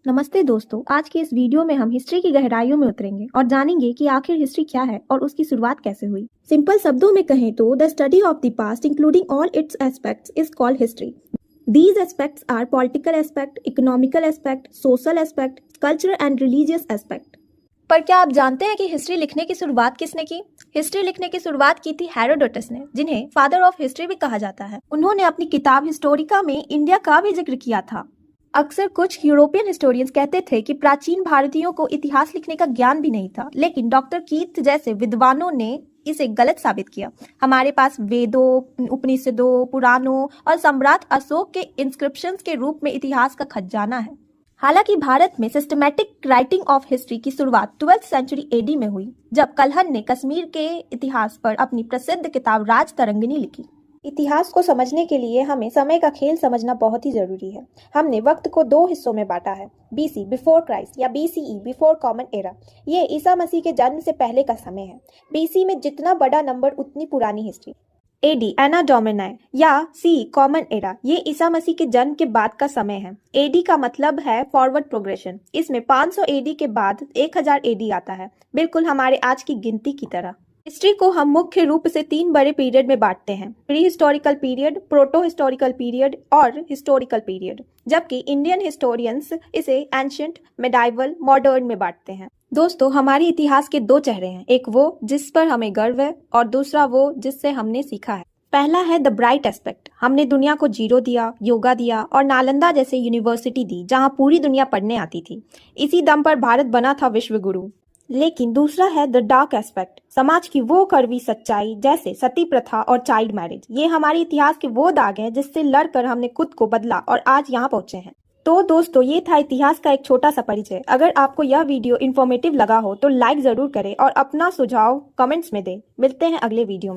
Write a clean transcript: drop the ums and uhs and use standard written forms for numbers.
नमस्ते दोस्तों, आज के इस वीडियो में हम हिस्ट्री की गहराइयों में उतरेंगे और जानेंगे कि आखिर हिस्ट्री क्या है और उसकी शुरुआत कैसे हुई। सिंपल शब्दों में कहें तो the study of the past including all it's aspects is called history. These aspects are political aspect, economical aspect, social aspect, cultural and religious aspect. पर क्या आप जानते हैं कि हिस्ट्री लिखने की शुरुआत किसने की? हिस्ट्री लिखने की शुरुआत की थी हेरोडोटस ने, जिन्हें फादर ऑफ हिस्ट्री भी कहा जाता है। उन्होंने अपनी किताब हिस्टोरिका में इंडिया का भी जिक्र किया था। अक्सर कुछ यूरोपियन हिस्टोरियंस कहते थे कि प्राचीन भारतीयों को इतिहास लिखने का ज्ञान भी नहीं था, लेकिन डॉक्टर कीथ जैसे विद्वानों ने इसे गलत साबित किया। हमारे पास वेदों, उपनिषदों, पुराणों और सम्राट अशोक के इंस्क्रिप्शंस के रूप में इतिहास का खजाना है। हालांकि भारत में सिस्टमैटिक राइटिंग ऑफ हिस्ट्री की शुरुआत 12th सेंचुरी एडी में हुई, जब कल्हण ने कश्मीर के इतिहास पर अपनी प्रसिद्ध किताब राज तरंगिणी लिखी। इतिहास को समझने के लिए हमें समय का खेल समझना बहुत ही जरूरी है। हमने वक्त को दो हिस्सों में बांटा है, बीसी बिफोर क्राइस्ट या बीसीई बिफोर कॉमन एरा। ये ईसा मसीह के जन्म से पहले का समय है। बीसी में जितना बड़ा नंबर उतनी पुरानी हिस्ट्री। एडी एना डोमिनाई या सी कॉमन एरा, ये ईसा मसीह के जन्म के बाद का समय है। एडी का मतलब है फॉरवर्ड प्रोग्रेशन। इसमें 500 एडी के बाद 1000 एडी आता है, बिल्कुल हमारे आज की गिनती की तरह। हिस्ट्री को हम मुख्य रूप से 3 बड़े पीरियड में बांटते हैं, pre historical period, proto historical period और हिस्टोरिकल पीरियड, जबकि इंडियन हिस्टोरियंस इसे एंशिएंट, मेडाइवल, मॉडर्न में बांटते हैं। दोस्तों, हमारे इतिहास के 2 चेहरे हैं, एक वो जिस पर हमें गर्व है और दूसरा वो जिससे हमने सीखा है। पहला है द ब्राइट एस्पेक्ट। हमने दुनिया को जीरो दिया, योगा दिया और नालंदा जैसे यूनिवर्सिटी दी, जहाँ पूरी दुनिया पढ़ने आती थी। इसी दम पर भारत बना था विश्व गुरु। लेकिन दूसरा है द डार्क एस्पेक्ट, समाज की वो कड़वी सच्चाई, जैसे सती प्रथा और चाइल्ड मैरिज। ये हमारे इतिहास के वो दाग हैं जिससे लड़कर हमने खुद को बदला और आज यहाँ पहुंचे हैं। तो दोस्तों, ये था इतिहास का एक छोटा सा परिचय। अगर आपको यह वीडियो इन्फॉर्मेटिव लगा हो तो लाइक जरूर करें और अपना सुझाव कमेंट्स में दें। मिलते हैं अगले वीडियो में।